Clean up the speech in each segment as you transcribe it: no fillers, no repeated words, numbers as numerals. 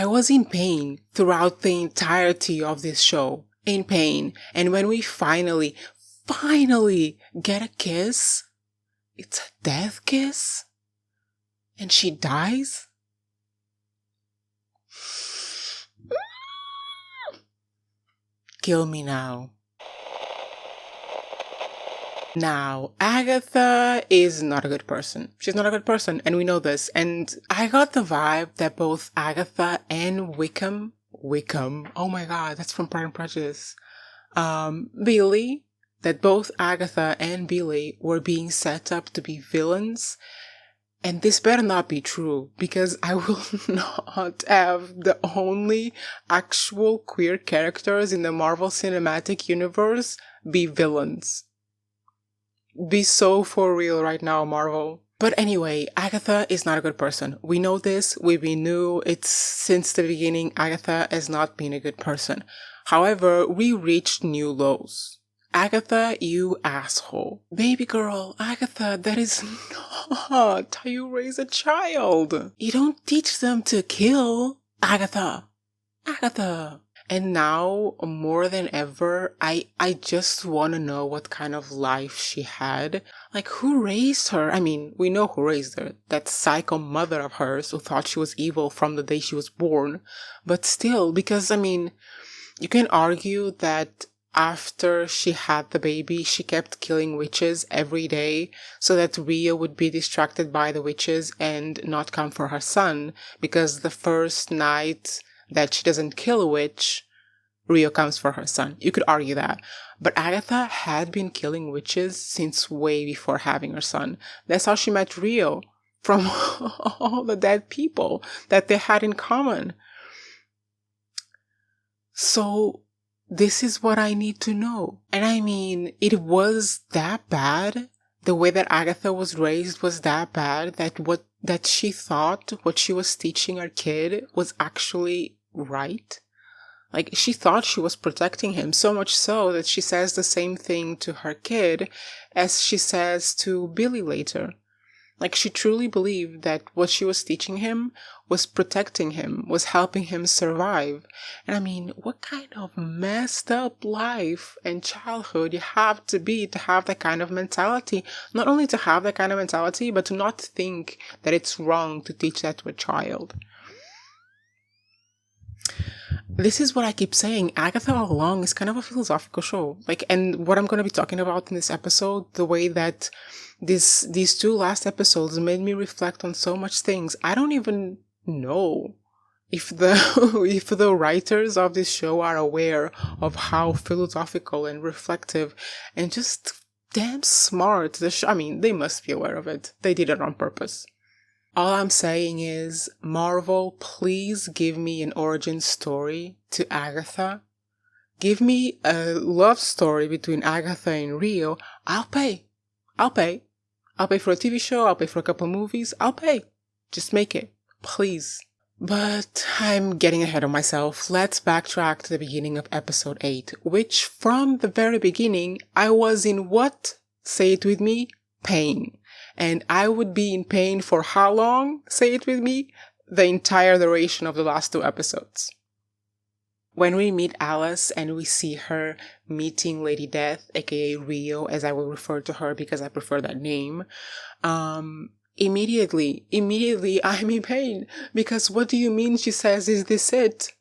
I was in pain throughout the entirety of this show. In pain. And when we finally get a kiss, it's a death kiss? And she dies? Kill me now. Now, Agatha is not a good person. She's not a good person, and we know this. And I got the vibe that both Agatha and Wickham, oh my god, that's from Pride and Prejudice, Billy, that both Agatha and Billy were being set up to be villains. And this better not be true, because I will not have the only actual queer characters in the Marvel Cinematic Universe be villains. Be so for real right now, Marvel. But anyway, Agatha is not a good person. We know this. We knew it since the beginning. Agatha has not been a good person. However, we reached new lows. Agatha, you asshole. Baby girl, Agatha, that is not how you raise a child. You don't teach them to kill. Agatha. And now, more than ever, I just want to know what kind of life she had. Like, who raised her? I mean, we know who raised her. That psycho mother of hers who thought she was evil from the day she was born. But still, because, I mean, you can argue that after she had the baby, she kept killing witches every day so that Rio would be distracted by the witches and not come for her son, because the first night that she doesn't kill a witch, Rio comes for her son. You could argue that. But Agatha had been killing witches since way before having her son. That's how she met Rio, from all the dead people that they had in common. So this is what I need to know. And I mean, it was that bad. The way that Agatha was raised was that bad that she thought what she was teaching her kid was actually right. Like, she thought she was protecting him, so much so that she says the same thing to her kid as she says to Billy later. Like, she truly believed that what she was teaching him was protecting him, was helping him survive. And I mean, what kind of messed up life and childhood you have to be to have that kind of mentality? Not only to have that kind of mentality, but to not think that it's wrong to teach that to a child. This is what I keep saying. Agatha All Along is kind of a philosophical show. Like, and what I'm going to be talking about in this episode, the way that these two last episodes made me reflect on so much things. I don't even know if the writers of this show are aware of how philosophical and reflective and just damn smart the show. I mean, they must be aware of it. They did it on purpose. All I'm saying is, Marvel, please give me an origin story to Agatha. Give me a love story between Agatha and Rio. I'll pay. I'll pay for a TV show. I'll pay for a couple of movies. I'll pay. Just make it. Please. But I'm getting ahead of myself. Let's backtrack to the beginning of episode 8, which from the very beginning, I was in what? Say it with me. Pain. And I would be in pain for how long? Say it with me. The entire duration of the last 2 episodes. When we meet Alice and we see her meeting Lady Death, aka Rio, as I will refer to her because I prefer that name, immediately I'm in pain. Because what do you mean, she says, is this it?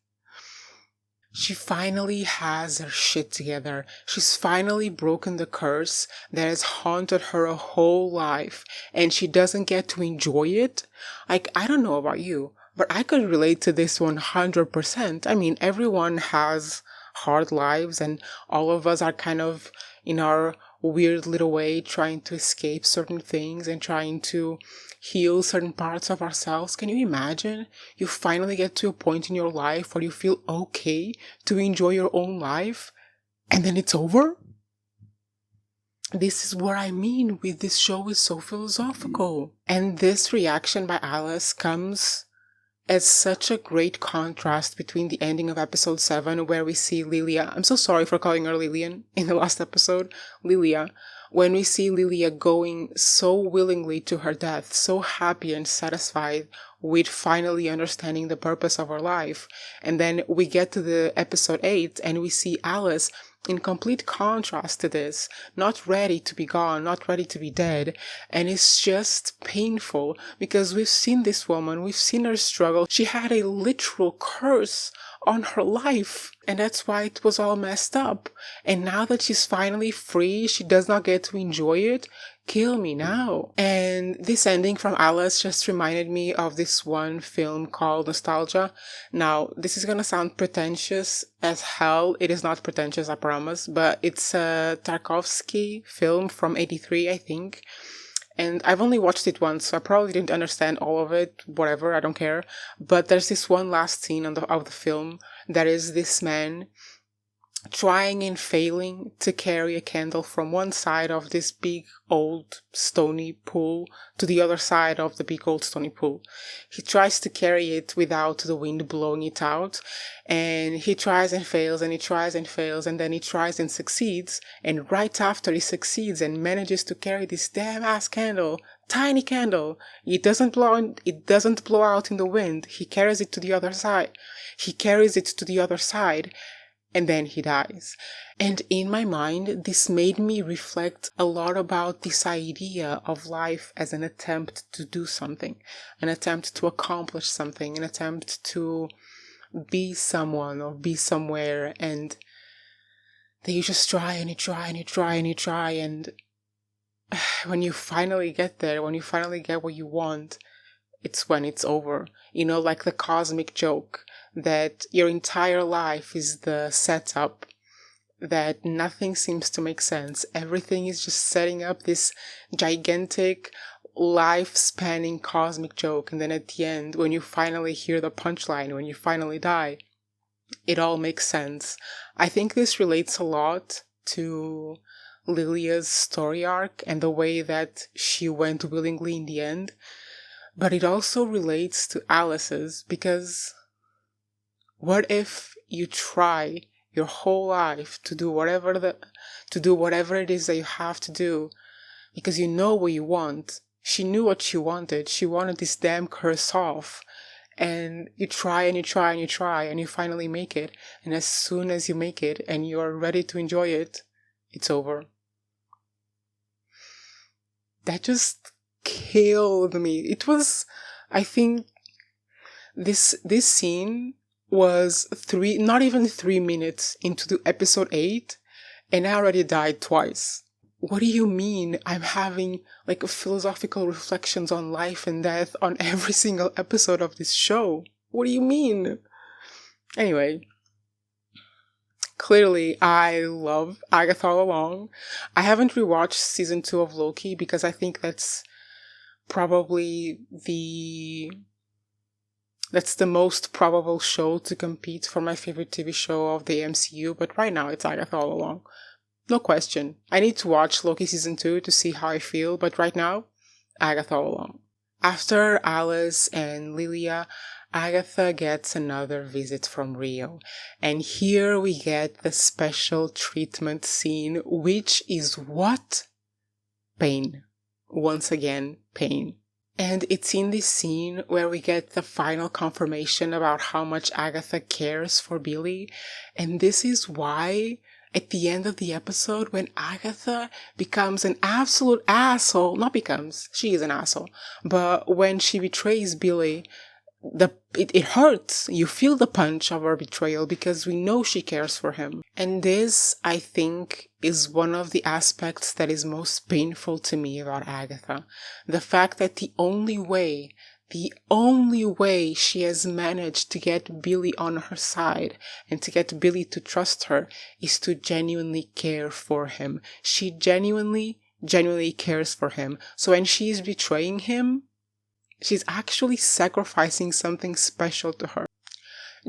She finally has her shit together. She's finally broken the curse that has haunted her a whole life, and she doesn't get to enjoy it. Like, I don't know about you, but I could relate to this 100%. I mean, everyone has hard lives, and all of us are kind of in our weird little way trying to escape certain things and trying to heal certain parts of ourselves. Can you imagine? You finally get to a point in your life where you feel okay to enjoy your own life, and then it's over? This is what I mean with this show is so philosophical. And this reaction by Alice comes as such a great contrast between the ending of episode 7, where we see Lilia. I'm so sorry for calling her Lillian in the last episode. Lilia. when we see Lilia going so willingly to her death, so happy and satisfied with finally understanding the purpose of her life. And then we get to the episode 8 and we see Alice in complete contrast to this, not ready to be gone, not ready to be dead. And it's just painful because we've seen this woman, we've seen her struggle. She had a literal curse on her life, and that's why it was all messed up. And now that she's finally free, she does not get to enjoy it. Kill me now. And this ending from Alice just reminded me of this one film called Nostalgia. Now, this is gonna sound pretentious as hell. It is not pretentious, I promise, but it's a Tarkovsky film from 83, I think. And I've only watched it once, so I probably didn't understand all of it, whatever, I don't care. But there's this one last scene of the film that is this man trying and failing to carry a candle from one side of this big old stony pool to the other side of the big old stony pool. He tries to carry it without the wind blowing it out, and he tries and fails, and he tries and fails, and then he tries and succeeds, and right after he succeeds and manages to carry this damn ass candle, tiny candle, it doesn't blow out in the wind. He carries it to the other side. And then he dies. And in my mind, this made me reflect a lot about this idea of life as an attempt to do something, an attempt to accomplish something, an attempt to be someone or be somewhere, and then you just try and you try and you try and you try, and when you finally get there, when you finally get what you want, it's when it's over. You know, like the cosmic joke that your entire life is the setup, that nothing seems to make sense. Everything is just setting up this gigantic, life-spanning cosmic joke. And then at the end, when you finally hear the punchline, when you finally die, it all makes sense. I think this relates a lot to Lilia's story arc and the way that she went willingly in the end. But it also relates to Alice's, because what if you try your whole life to do whatever it is that you have to do because you know what you want? She knew what she wanted. She wanted this damn curse off. And you try and you try and you try and you finally make it. And as soon as you make it and you're ready to enjoy it, it's over. That just killed me. It was, I think, this scene was not even 3 minutes into the episode 8, and I already died twice. What do you mean I'm having like philosophical reflections on life and death on every single episode of this show? What do you mean? Anyway, clearly I love Agatha All Along. I haven't rewatched season 2 of Loki because I think that's probably the most probable show to compete for my favorite TV show of the MCU, but right now it's Agatha All Along. No question. I need to watch Loki season 2 to see how I feel, but right now, Agatha All Along. After Alice and Lilia, Agatha gets another visit from Rio, and here we get the special treatment scene, which is what? Pain. Once again, pain. And it's in this scene where we get the final confirmation about how much Agatha cares for Billy. And this is why, at the end of the episode, when Agatha becomes an absolute asshole, she is an asshole, but when she betrays Billy, it hurts. You feel the punch of her betrayal because we know she cares for him. And this, I think, is one of the aspects that is most painful to me about Agatha. The fact that the only way she has managed to get Billy on her side and to get Billy to trust her is to genuinely care for him. She genuinely cares for him. So when she's betraying him, she's actually sacrificing something special to her.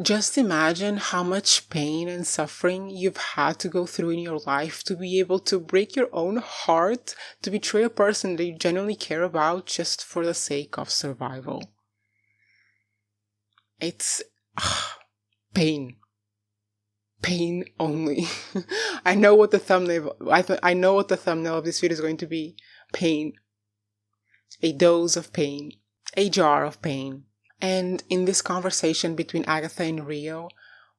Just imagine how much pain and suffering you've had to go through in your life to be able to break your own heart, to betray a person that you genuinely care about just for the sake of survival. It's pain. pain only. I know what the thumbnail, I know what the thumbnail of this video is going to be. Pain. A dose of pain. A jar of pain. And in this conversation between Agatha and Rio,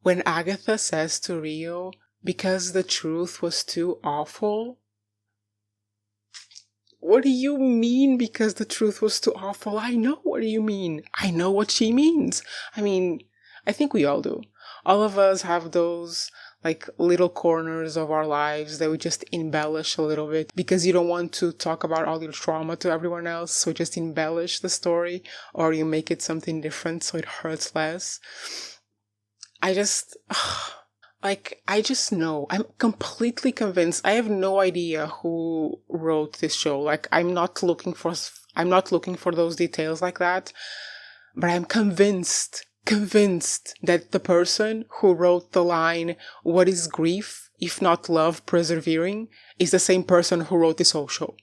when Agatha says to Rio, because the truth was too awful. What do you mean because the truth was too awful? I know what do you mean. I know what she means. I mean, I think we all do. All of us have those like little corners of our lives that we just embellish a little bit because you don't want to talk about all your trauma to everyone else. So just embellish the story, or you make it something different so it hurts less. I just know. I'm completely convinced. I have no idea who wrote this show. Like, I'm not looking for those details like that. But I'm convinced that the person who wrote the line, "What is grief, if not love persevering," is the same person who wrote this whole show.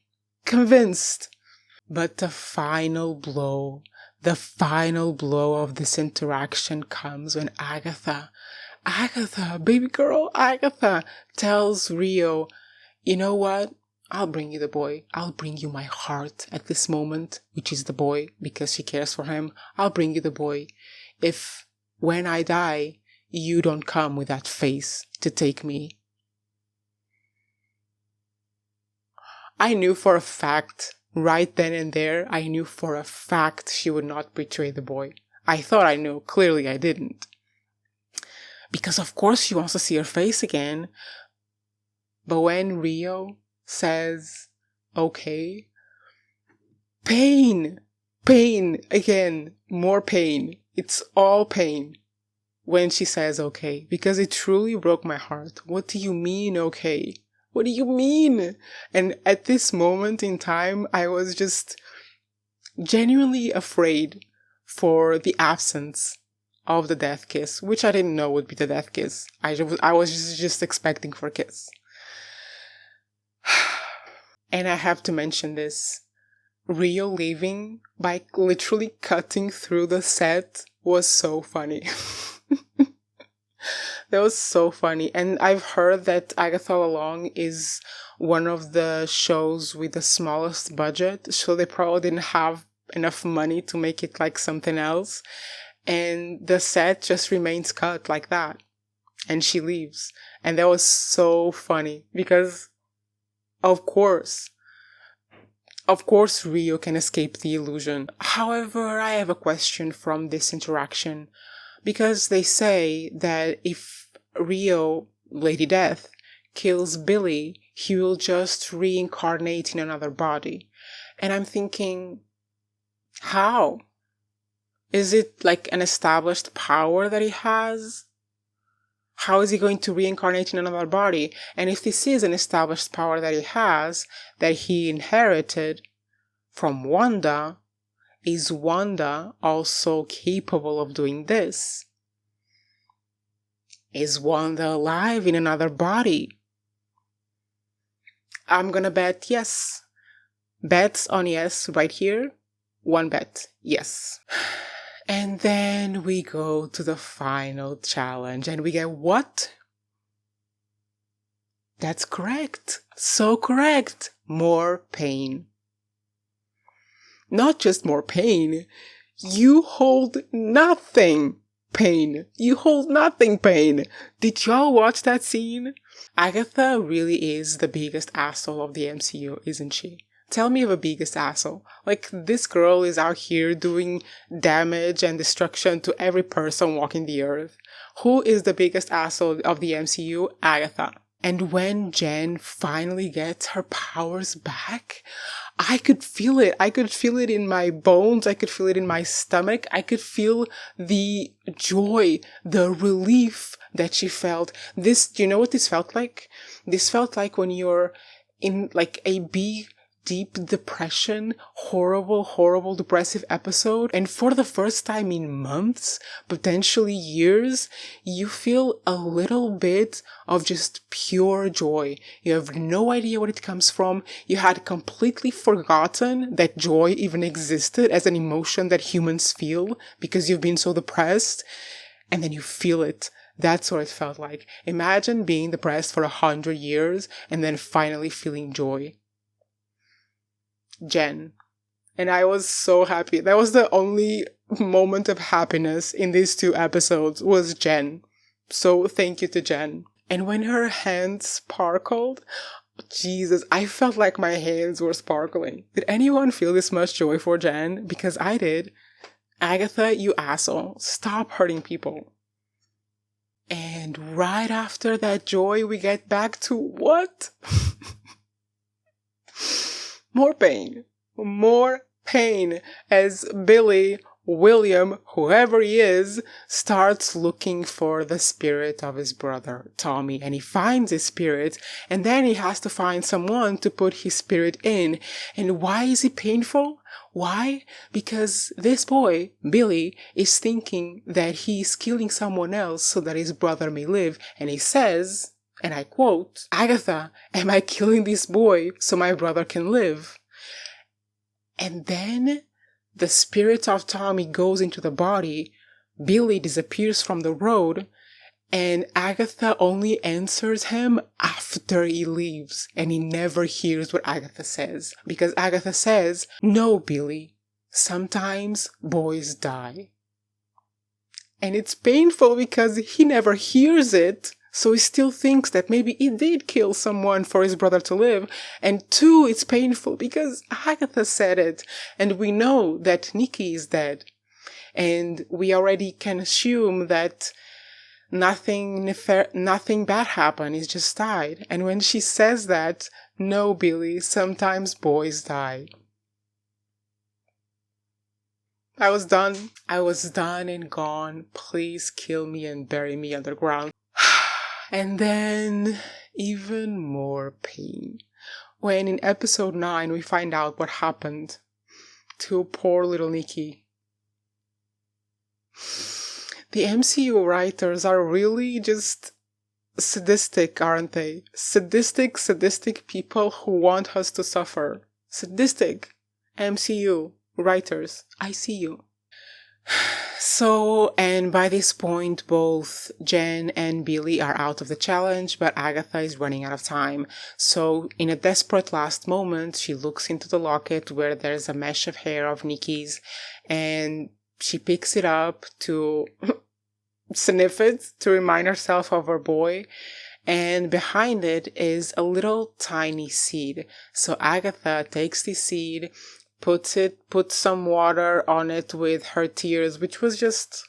Convinced. But the final blow of this interaction comes when Agatha, baby girl Agatha, tells Rio, "You know what? I'll bring you the boy. I'll bring you my heart at this moment," which is the boy because she cares for him. "I'll bring you the boy. If, when I die, you don't come with that face to take me." I knew for a fact, right then and there, I knew for a fact she would not betray the boy. I thought I knew. Clearly I didn't. Because of course she wants to see her face again. But when Rio says, "Okay," pain again, more pain. It's all pain when she says "okay," because it truly broke my heart. What do you mean, okay? What do you mean? And at this moment in time, I was just genuinely afraid for the absence of the death kiss, which I didn't know would be the death kiss. I was just expecting for a kiss. And I have to mention this. Rio leaving by literally cutting through the set was so funny. That was so funny. And I've heard that Agatha All Along is one of the shows with the smallest budget, so they probably didn't have enough money to make it like something else. And the set just remains cut like that. And she leaves. And that was so funny because, of course, Rio can escape the illusion. However, I have a question from this interaction. Because they say that if Rio, Lady Death, kills Billy, he will just reincarnate in another body. And I'm thinking, how? Is it like an established power that he has? How is he going to reincarnate in another body? And if this is an established power that he has, that he inherited from Wanda, is Wanda also capable of doing this? Is Wanda alive in another body? I'm gonna bet yes. Bets on yes right here. One bet, yes. And then we go to the final challenge and we get what? That's correct. So correct. More pain. Not just more pain. You hold nothing pain. You hold nothing pain. Did y'all watch that scene? Agatha really is the biggest asshole of the MCU, isn't she? Tell me of a biggest asshole. Like, this girl is out here doing damage and destruction to every person walking the earth. Who is the biggest asshole of the MCU? Agatha. And when Jen finally gets her powers back, I could feel it. I could feel it in my bones. I could feel it in my stomach. I could feel the joy, the relief that she felt. This, do you know what this felt like? This felt like when you're in like a big, deep depression, horrible, depressive episode. And for the first time in months, potentially years, you feel a little bit of just pure joy. You have no idea where it comes from. You had completely forgotten that joy even existed as an emotion that humans feel because you've been so depressed. And then you feel it. That's what it felt like. Imagine being depressed for 100 years and then finally feeling joy. Jen. And I was so happy. That was the only moment of happiness in these 2 episodes was Jen. So thank you to Jen. And when her hands sparkled, Jesus, I felt like my hands were sparkling. Did anyone feel this much joy for Jen? Because I did. Agatha, you asshole. Stop hurting people. And right after that joy, we get back to what? More pain. More pain as Billy, William, whoever he is, starts looking for the spirit of his brother, Tommy, and he finds his spirit, and then he has to find someone to put his spirit in. And why is it painful? Why? Because this boy, Billy, is thinking that he's killing someone else so that his brother may live, and he says, and I quote, "Agatha, am I killing this boy so my brother can live?" And then the spirit of Tommy goes into the body, Billy disappears from the road, and Agatha only answers him after he leaves, and he never hears what Agatha says. Because Agatha says, "No, Billy, sometimes boys die." And it's painful because he never hears it, so he still thinks that maybe he did kill someone for his brother to live. And 2, it's painful because Agatha said it, and we know that Nikki is dead. And we already can assume that nothing bad happened, he just died. And when she says that, "No, Billy, sometimes boys die." I was done. I was done and gone. Please kill me and bury me underground. And then even more pain. When in episode 9 we find out what happened to poor little Nikki. The MCU writers are really just sadistic, aren't they? Sadistic people who want us to suffer. Sadistic MCU writers. I see you. So, and by this point, both Jen and Billy are out of the challenge, but Agatha is running out of time. So, in a desperate last moment, she looks into the locket where there's a mesh of hair of Nikki's, and she picks it up to sniff it to remind herself of her boy. And behind it is a little tiny seed. So Agatha takes the seed, puts some water on it with her tears, which was just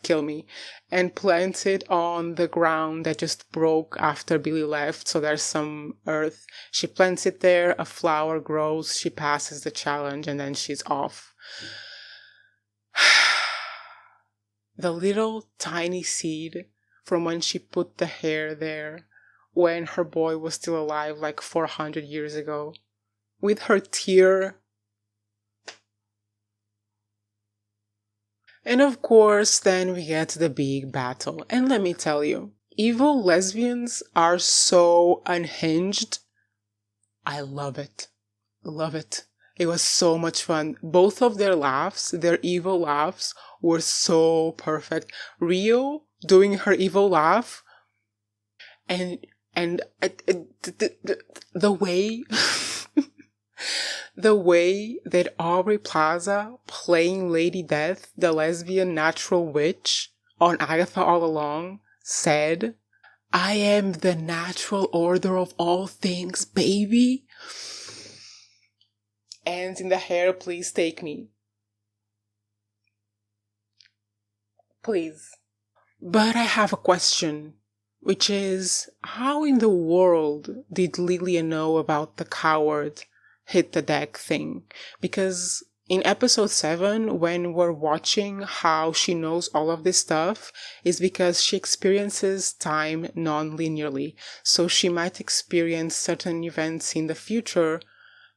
kill me, and plants it on the ground that just broke after Billy left, so there's some earth. She plants it there, a flower grows, she passes the challenge, and then she's off. The little tiny seed from when she put the hair there, when her boy was still alive like 400 years ago, with her tear. And of course, then we get to the big battle. And let me tell you, evil lesbians are so unhinged. I love it. Love it. It was so much fun. Both of their laughs, their evil laughs, were so perfect. Rio doing her evil laugh, and the way the way that Aubrey Plaza playing Lady Death, the lesbian natural witch, on Agatha All Along, said, "I am the natural order of all things, baby. And in the hair, please take me. Please." But I have a question, which is, how in the world did Lilia know about the coward hit the deck thing? Because in episode 7, when we're watching how she knows all of this stuff, is because she experiences time non-linearly. So she might experience certain events in the future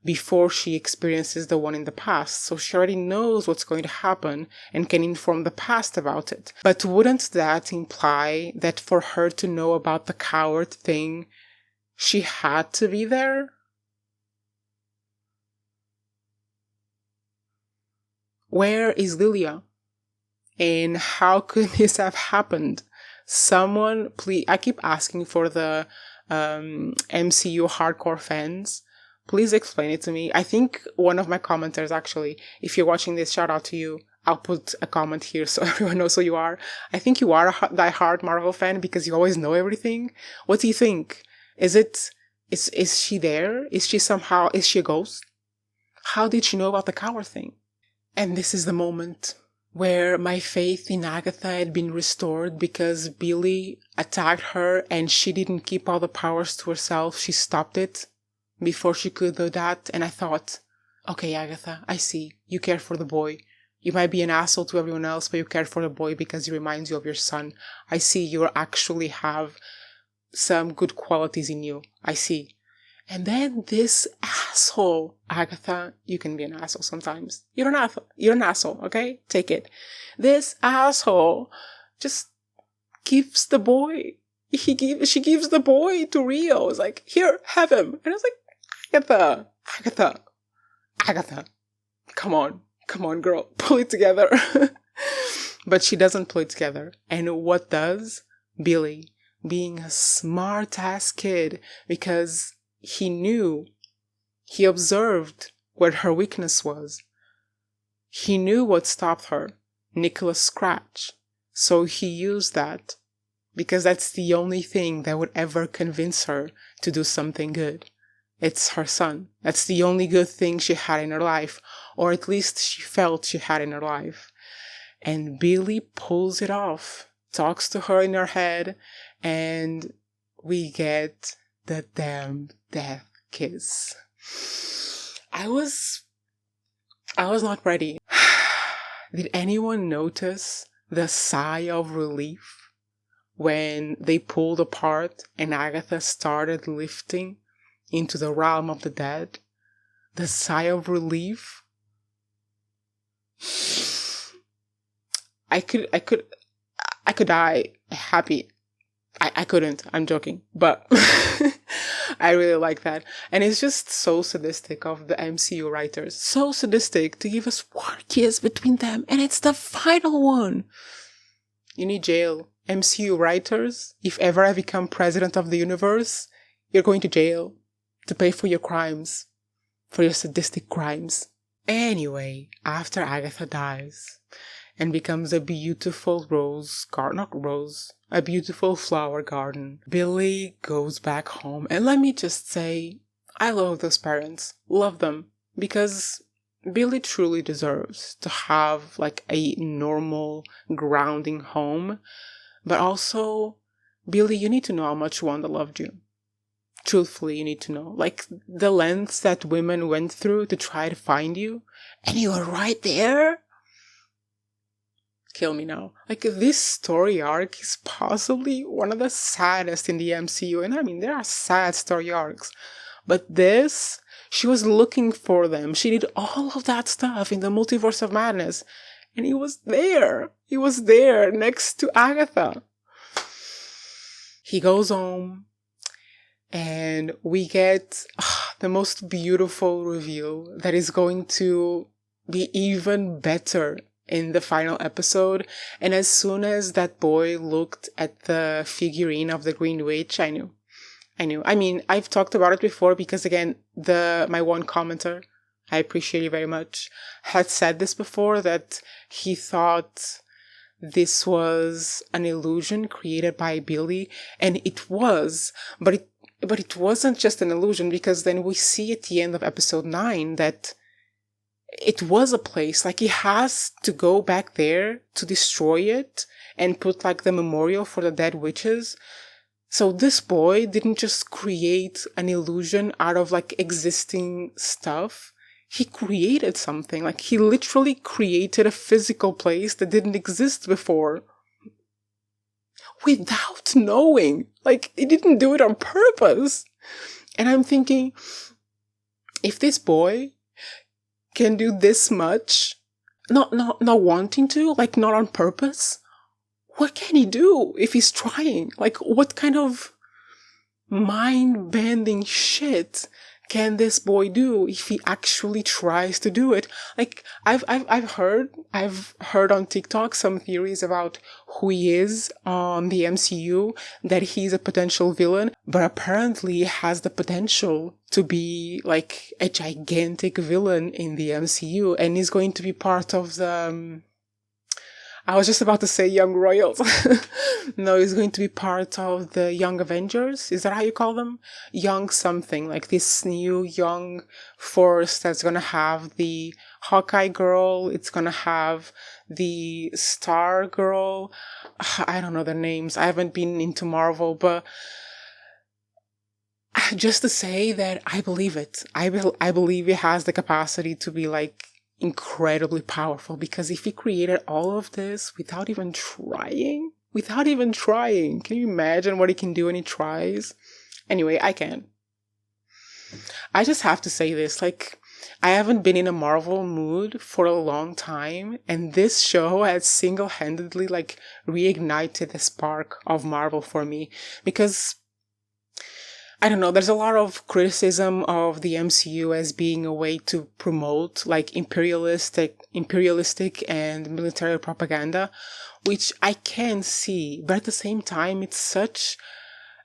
before she experiences the one in the past. So she already knows what's going to happen and can inform the past about it. But wouldn't that imply that for her to know about the coward thing, she had to be there? Where is Lilia? And how could this have happened? Someone, please, I keep asking for the MCU hardcore fans. Please explain it to me. I think one of my commenters, actually, if you're watching this, shout out to you. I'll put a comment here so everyone knows who you are. I think you are a die-hard Marvel fan because you always know everything. What do you think? Is she there? Is she a ghost? How did she know about the coward thing? And this is the moment where my faith in Agatha had been restored because Billy attacked her and she didn't keep all the powers to herself. She stopped it before she could do that. And I thought, okay, Agatha, I see. You care for the boy. You might be an asshole to everyone else, but you care for the boy because he reminds you of your son. I see you actually have some good qualities in you. I see. And then this asshole, Agatha, you can be an asshole sometimes. You're an asshole, okay? Take it. This asshole just gives the boy. She gives the boy to Rio. It's like, here, have him. And I was like, Agatha, come on, girl, pull it together. But she doesn't pull it together. And what does? Billy, being a smart ass kid, because he observed where her weakness was. He knew what stopped her, Nicholas' scratch. So he used that, because that's the only thing that would ever convince her to do something good. It's her son. That's the only good thing she had in her life, or at least she felt she had in her life. And Billy pulls it off, talks to her in her head, and we get the damn death kiss. I was not ready. Did anyone notice the sigh of relief when they pulled apart and Agatha started lifting into the realm of the dead? The sigh of relief. I could die happy. I couldn't. I'm joking. But I really like that. And it's just so sadistic of the MCU writers. So sadistic to give us one kiss between them. And it's the final one. You need jail. MCU writers, if ever I become president of the universe, you're going to jail to pay for your crimes. For your sadistic crimes. Anyway, after Agatha dies and becomes a beautiful a beautiful flower garden, Billy goes back home. And let me just say, I love those parents. Love them. Because Billy truly deserves to have like a normal, grounding home. But also, Billy, you need to know how much Wanda loved you. Truthfully, you need to know. Like, the lengths that women went through to try to find you. And you were right there? Kill me now. Like, this story arc is possibly one of the saddest in the MCU. And I mean, there are sad story arcs. But this, she was looking for them. She did all of that stuff in the Multiverse of Madness. And he was there. He was there next to Agatha. He goes home. And we get the most beautiful reveal that is going to be even better in the final episode. And as soon as that boy looked at the figurine of the Green Witch, I knew. I mean, I've talked about it before because, again, my one commenter, I appreciate you very much, had said this before, that he thought this was an illusion created by Billy. And it was, but it wasn't just an illusion, because then we see at the end of episode 9 that it was a place. Like, he has to go back there to destroy it and put like the memorial for the dead witches. So this boy didn't just create an illusion out of like existing stuff. He created something. Like, he literally created a physical place that didn't exist before. Without knowing. Like, he didn't do it on purpose. And I'm thinking, if this boy can do this much, not wanting to, like, not on purpose, what can he do if he's trying? Like, what kind of mind-bending shit can this boy do if he actually tries to do it? Like, I've heard on TikTok some theories about who he is on the MCU, that he's a potential villain, but apparently he has the potential to be like a gigantic villain in the MCU, and he's going to be part of the I was just about to say Young Royals. No, he's going to be part of the Young Avengers. Is that how you call them? Young something, like this new young force that's gonna have the Hawkeye girl. It's gonna have the Star girl. I don't know their names. I haven't been into Marvel, but just to say that I believe it. I believe it has the capacity to be like incredibly powerful, because if he created all of this without even trying, can you imagine what he can do when he tries? Anyway, I can. I just have to say this, like, I haven't been in a Marvel mood for a long time, and this show has single-handedly like reignited the spark of Marvel for me, because I don't know, there's a lot of criticism of the MCU as being a way to promote like imperialistic and military propaganda, which I can see, but at the same time, it's such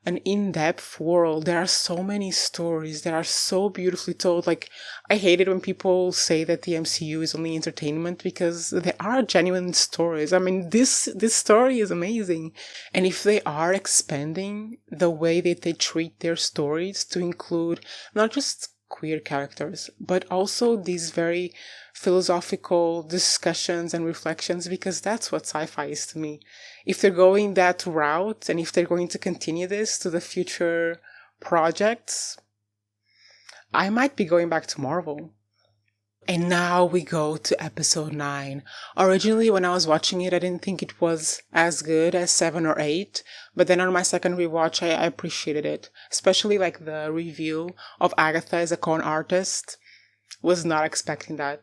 an in-depth world. There are so many stories that are so beautifully told. Like, I hate it when people say that the MCU is only entertainment, because there are genuine stories. I mean, this story is amazing. And if they are expanding the way that they treat their stories to include not just queer characters, but also these very philosophical discussions and reflections, because that's what sci-fi is to me. If they're going that route, and if they're going to continue this to the future projects, I might be going back to Marvel. And now we go to episode 9. Originally, when I was watching it, I didn't think it was as good as 7 or 8. But then on my second rewatch, I appreciated it. Especially like the reveal of Agatha as a con artist. Was not expecting that.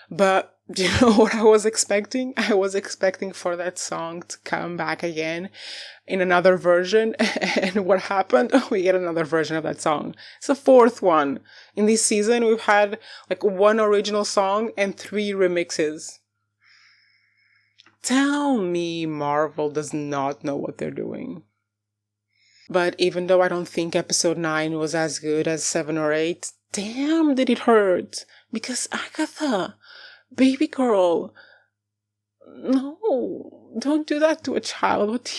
But do you know what I was expecting? I was expecting for that song to come back again in another version. And what happened? We get another version of that song. It's the 4th one. In this season, we've had like 1 original song and 3 remixes. Tell me Marvel does not know what they're doing. But even though I don't think episode 9 was as good as 7 or 8, damn did it hurt. Because Agatha, baby girl, no, don't do that to a child. What do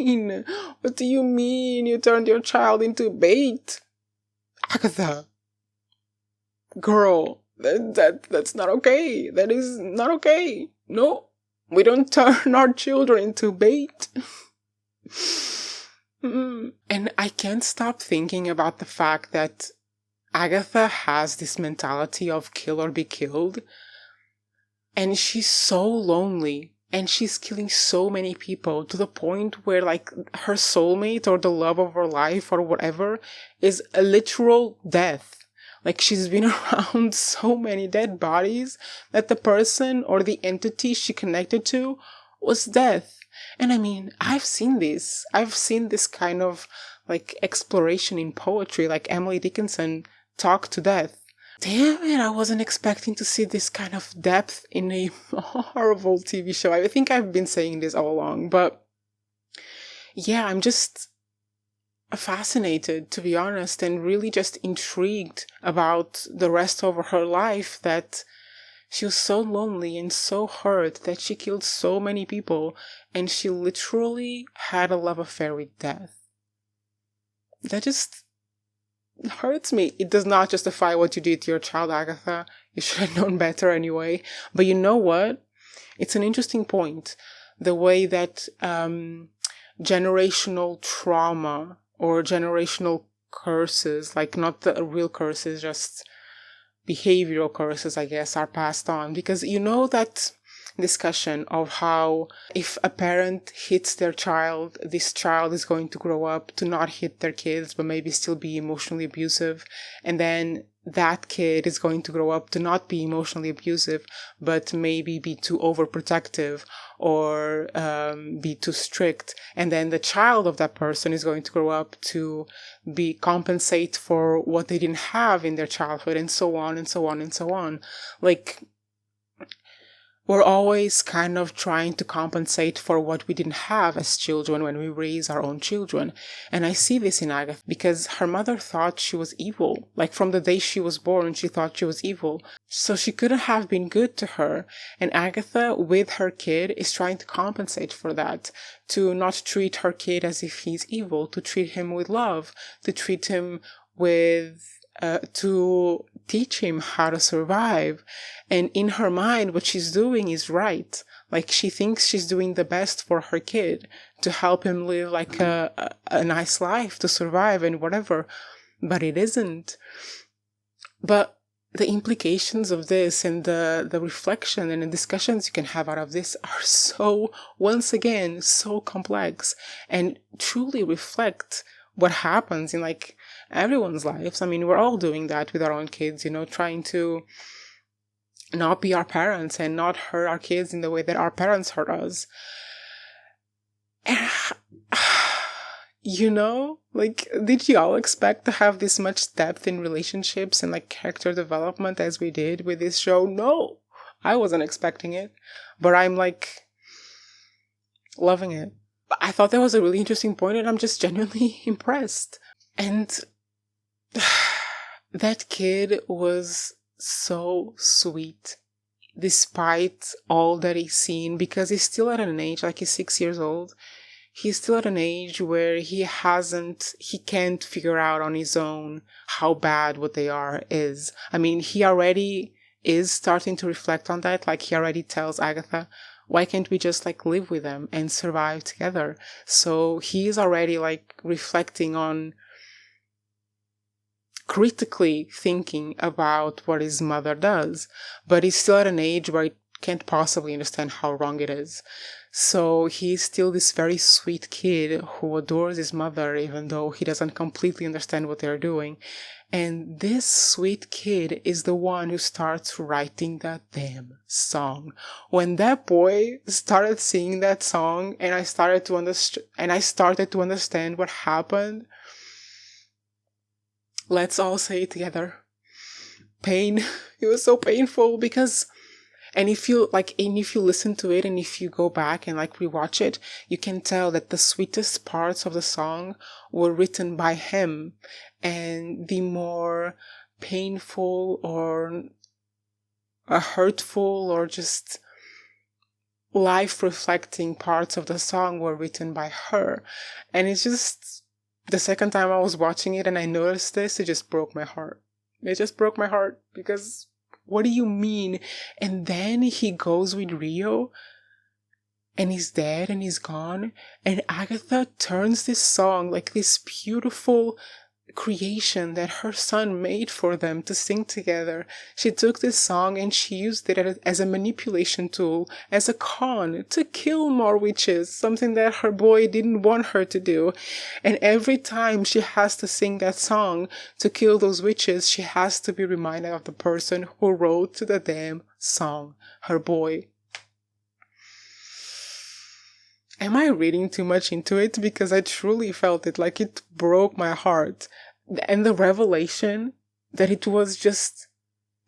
you mean? What do you mean you turned your child into bait? Agatha, girl, that's not okay. That is not okay. No, we don't turn our children into bait. And I can't stop thinking about the fact that Agatha has this mentality of kill or be killed. And she's so lonely. And she's killing so many people to the point where like her soulmate or the love of her life or whatever is a literal death. Like she's been around so many dead bodies that the person or the entity she connected to was death. And I mean, I've seen this. I've seen this kind of like exploration in poetry, like Emily Dickinson talk to death. Damn it, I wasn't expecting to see this kind of depth in a Marvel TV show. I think I've been saying this all along, but yeah, I'm just fascinated, to be honest, and really just intrigued about the rest of her life, that she was so lonely and so hurt that she killed so many people, and she literally had a love affair with death. That just hurts me. It does not justify what you did to your child, Agatha. You should have known better anyway. But you know what? It's an interesting point. The way that generational trauma or generational curses, like not the real curses, just behavioral curses, I guess, are passed on. Because you know that discussion of how if a parent hits their child, this child is going to grow up to not hit their kids, but maybe still be emotionally abusive. And then that kid is going to grow up to not be emotionally abusive, but maybe be too overprotective or be too strict. And then the child of that person is going to grow up to be compensate for what they didn't have in their childhood, and so on and so on and so on. Like, we're always kind of trying to compensate for what we didn't have as children when we raise our own children. And I see this in Agatha because her mother thought she was evil. Like, from the day she was born, she thought she was evil. So she couldn't have been good to her. And Agatha, with her kid, is trying to compensate for that. To not treat her kid as if he's evil. To treat him with love. To treat him with... to teach him how to survive. And in her mind, what she's doing is right. Like, she thinks she's doing the best for her kid to help him live like a nice life, to survive and whatever. But it isn't. But the implications of this and the reflection and the discussions you can have out of this are so, once again, so complex and truly reflect what happens in like everyone's lives. I mean, we're all doing that with our own kids, trying to not be our parents and not hurt our kids in the way that our parents hurt us. Like, did you all expect to have this much depth in relationships and like character development as we did with this show? No, I wasn't expecting it, but I'm like loving it. I thought that was a really interesting point, and I'm just genuinely impressed. And that kid was so sweet, despite all that he's seen, because he's still at an age, like, he's 6 years old. He's still at an age where he can't figure out on his own how bad what they are is. I mean, he already is starting to reflect on that. Like, he already tells Agatha, why can't we just like live with them and survive together? So he's already like reflecting on, critically thinking about what his mother does, but he's still at an age where he can't possibly understand how wrong it is. So he's still this very sweet kid who adores his mother, even though he doesn't completely understand what they're doing. And this sweet kid is the one who starts writing that damn song. When that boy started singing that song and I started to understand what happened, let's all say it together. Pain. It was so painful because, and if you listen to it and if you go back and like rewatch it, you can tell that the sweetest parts of the song were written by him, and the more painful or hurtful or just life reflecting parts of the song were written by her. And it's just, the second time I was watching it and I noticed this, it just broke my heart. It just broke my heart because what do you mean? And then he goes with Rio and he's dead and he's gone. And Agatha turns this song, like this beautiful creation that her son made for them to sing together. She took this song and she used it as a manipulation tool, as a con to kill more witches, something that her boy didn't want her to do. And every time she has to sing that song to kill those witches, she has to be reminded of the person who wrote the damn song, her boy. Am I reading too much into it? Because I truly felt it, like it broke my heart. And the revelation that it was just,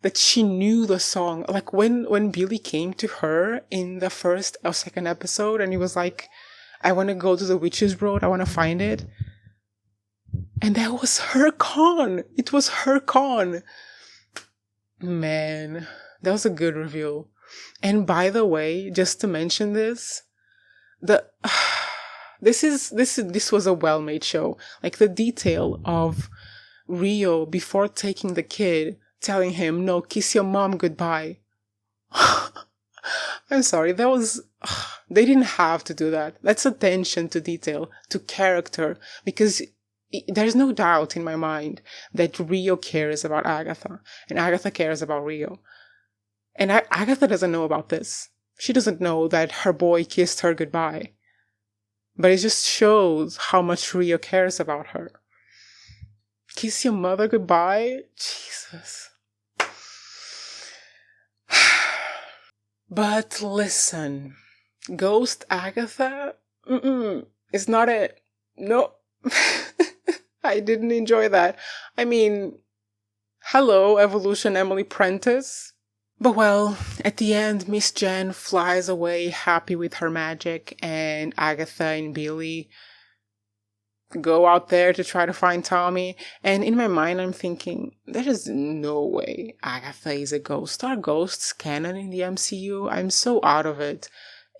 that she knew the song. Like when Billy came to her in the first or second episode and he was like, I want to go to the witch's road, I want to find it. And that was her con. It was her con. Man, that was a good reveal. And by the way, just to mention this, this was a well-made show. Like the detail of Rio before taking the kid, telling him, no, kiss your mom goodbye. I'm sorry, they didn't have to do that. That's attention to detail, to character, because there's no doubt in my mind that Rio cares about Agatha, and Agatha cares about Rio. And Agatha doesn't know about this. She doesn't know that her boy kissed her goodbye. But it just shows how much Rio cares about her. Kiss your mother goodbye? Jesus. But listen, Ghost Agatha? It's not it. No. I didn't enjoy that. I mean, hello, Evolution Emily Prentice. But well, at the end, Miss Jen flies away happy with her magic, and Agatha and Billy go out there to try to find Tommy. And in my mind, I'm thinking, there is no way Agatha is a ghost. Are ghosts canon in the MCU? I'm so out of it.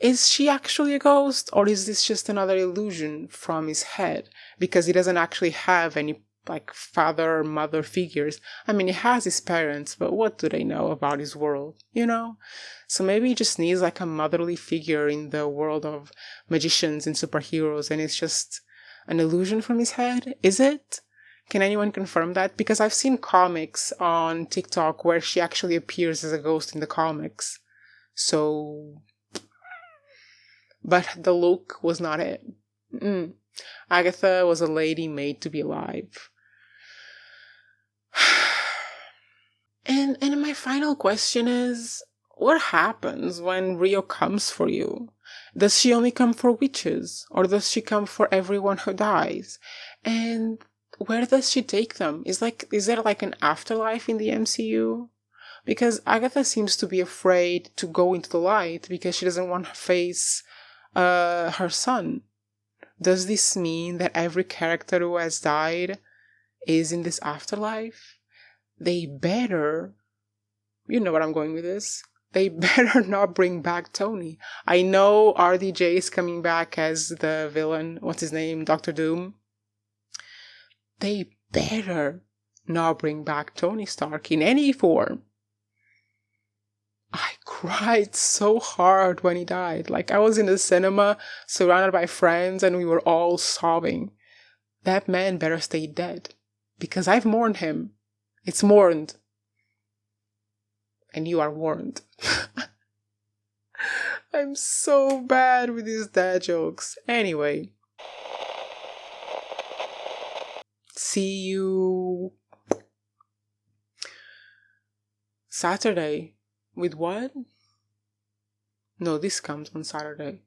Is she actually a ghost, or is this just another illusion from his head? Because he doesn't actually have any, like, father or mother figures. I mean, he has his parents, but what do they know about his world, you know? So maybe he just needs, like, a motherly figure in the world of magicians and superheroes, and it's just an illusion from his head? Is it? Can anyone confirm that? Because I've seen comics on TikTok where she actually appears as a ghost in the comics. So... But the look was not it. Agatha was a lady made to be alive. And my final question is, what happens when Rio comes for you? Does she only come for witches? Or does she come for everyone who dies? And where does she take them? Is there like an afterlife in the MCU? Because Agatha seems to be afraid to go into the light because she doesn't want to face her son. Does this mean that every character who has died is in this afterlife? They better, you know where I'm going with this, they better not bring back Tony. I know RDJ is coming back as the villain, what's his name, Dr. Doom. They better not bring back Tony Stark in any form. I cried so hard when he died. Like, I was in the cinema, surrounded by friends, and we were all sobbing. That man better stay dead. Because I've mourned him. It's mourned. And you are warned. I'm so bad with these dad jokes. Anyway. See you... Saturday. With what? No, this comes on Saturday.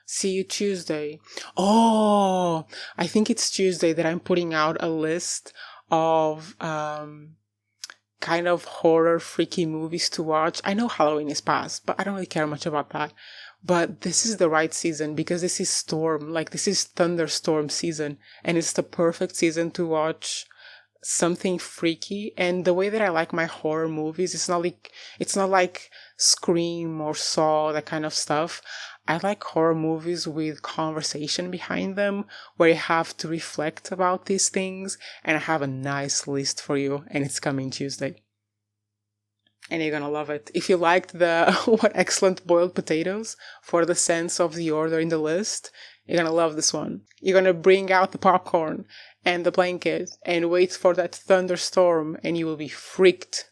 See you Tuesday. Oh, I think it's Tuesday that I'm putting out a list of kind of horror freaky movies to watch. I know Halloween is past, but I don't really care much about that. But this is the right season because this is storm, like this is thunderstorm season, and it's the perfect season to watch something freaky. And the way that I like my horror movies, it's not like Scream or Saw, that kind of stuff. I like horror movies with conversation behind them, where you have to reflect about these things, and I have a nice list for you, and it's coming Tuesday. And you're gonna love it. If you liked the What Excellent Boiled Potatoes for the sense of the order in the list, you're gonna love this one. You're gonna bring out the popcorn and the blanket and wait for that thunderstorm, and you will be freaked